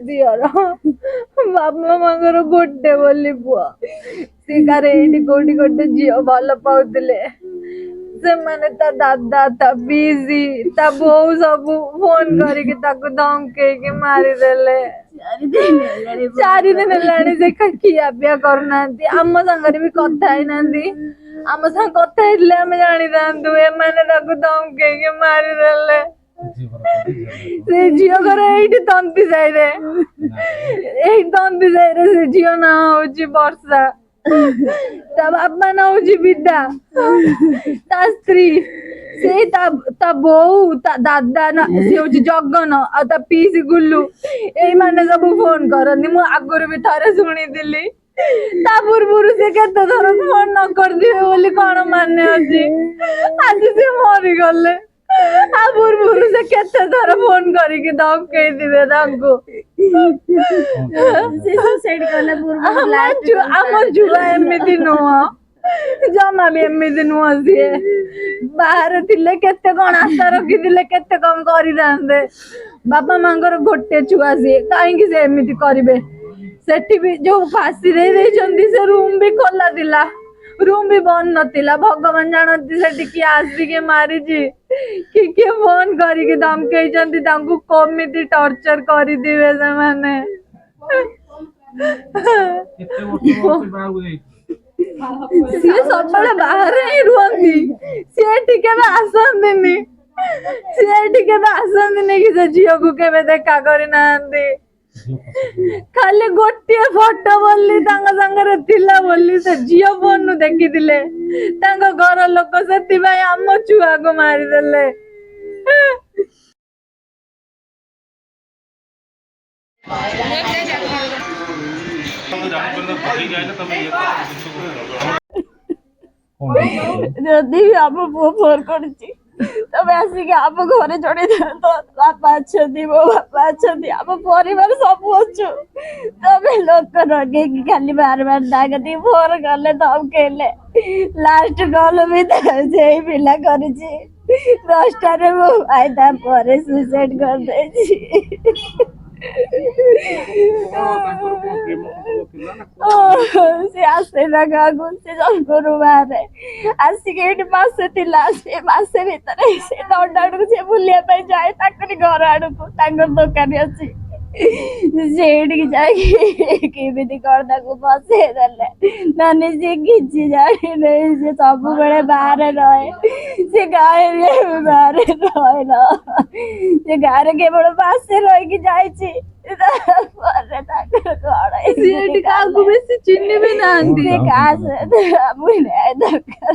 दियर बापा मांगर गोटे बोली पुआ सी कारे एठी कोठी गोटे झियो भल पाउतले से माने ता दादा ता बीजी ता बोऊ सब फोन करके ताको धमके के मारी देले 4 दिन हेलाणी से खिया पिया करनांती आम संगरे भी कथा ही नांती आम संग कथा हेले हम जानी दांतु ए माने ताको धमके के मारी देले से झियो घर एठी तंती जाइरे एही तंती जाइरे से झियो ना होची वर्षा ता बापा ना होची विद्या ता स्त्री से ता बोऊ ता दादा ना से होची जगन आ ता पीसी गुल्लू एई माने सब फोन करनी मु आगुर भी थारे सुनी दिली ता पूर्व से केते थर फोन न कर दिए बोली कोन माने अछि आज से मरि गले आ पूर्व से केते थर फोन करी के धमके दिबे तांको से सुसाइड करले पूर्व लास्ट हम जुआ एमिति नो जमा भी एमिति नो सी बाहर थिले केते कोन आशा रखी दिले केते कम करि दांदे बापा मांगर गोटे छुआ सी काहे कि से एमिति करिवे सेठी भी जो फांसी दे दे चंदी से रूम भी खोला दिला रूम भी बंद नथिला भगवान जानती सेठी कि आसी के मारी जी कि फोन करी के धमके चंदी तांको कमिति टॉर्चर करी दिवे से माने केते वर्ष बाहर गई सी सब बाहर ही रुहंती सी ठीक है आसंदिनी सी ठीक है आसंदिनी कि से झियो को केबे देखा करी नांदी खाली गोटे फोटो बोली तांगा संगरे थिला बोली से झियो फोन नु देखि दिले तांगा घर लोक सेति भाई हम छुआ को मारी देले जदि आप फोन करछि तबे आसी के आप घरे जोड़े तो बापा अच्छी मो बापा अच्छी आप परिवार सब अच्छु तबे लोक रगे कि खाली बार बार दागती फोन गले धमकेले लास्ट कॉल भी से पिला करिछि 10टा रे मो भाई ता परे सुसाइड कर देछि से आसे लगा गुंसे जब गुरु बारे आसी के मासे थिला से मासे भीतर से दौड़ से बुलिया पे जाए ताकरी घर आड़ को तांगर दुकान अछि सेठ की जाके केमिति करदा को फसे देले नानी से खिची जाए नहीं से सब बेले बाहर रहे से गाय रे बाहर रहे ना से गाय के केवल पासे रह के जाई छी परे ताकर घर सेठ का को बेसी चिन्ह भी ना आंती का से मुने दरकार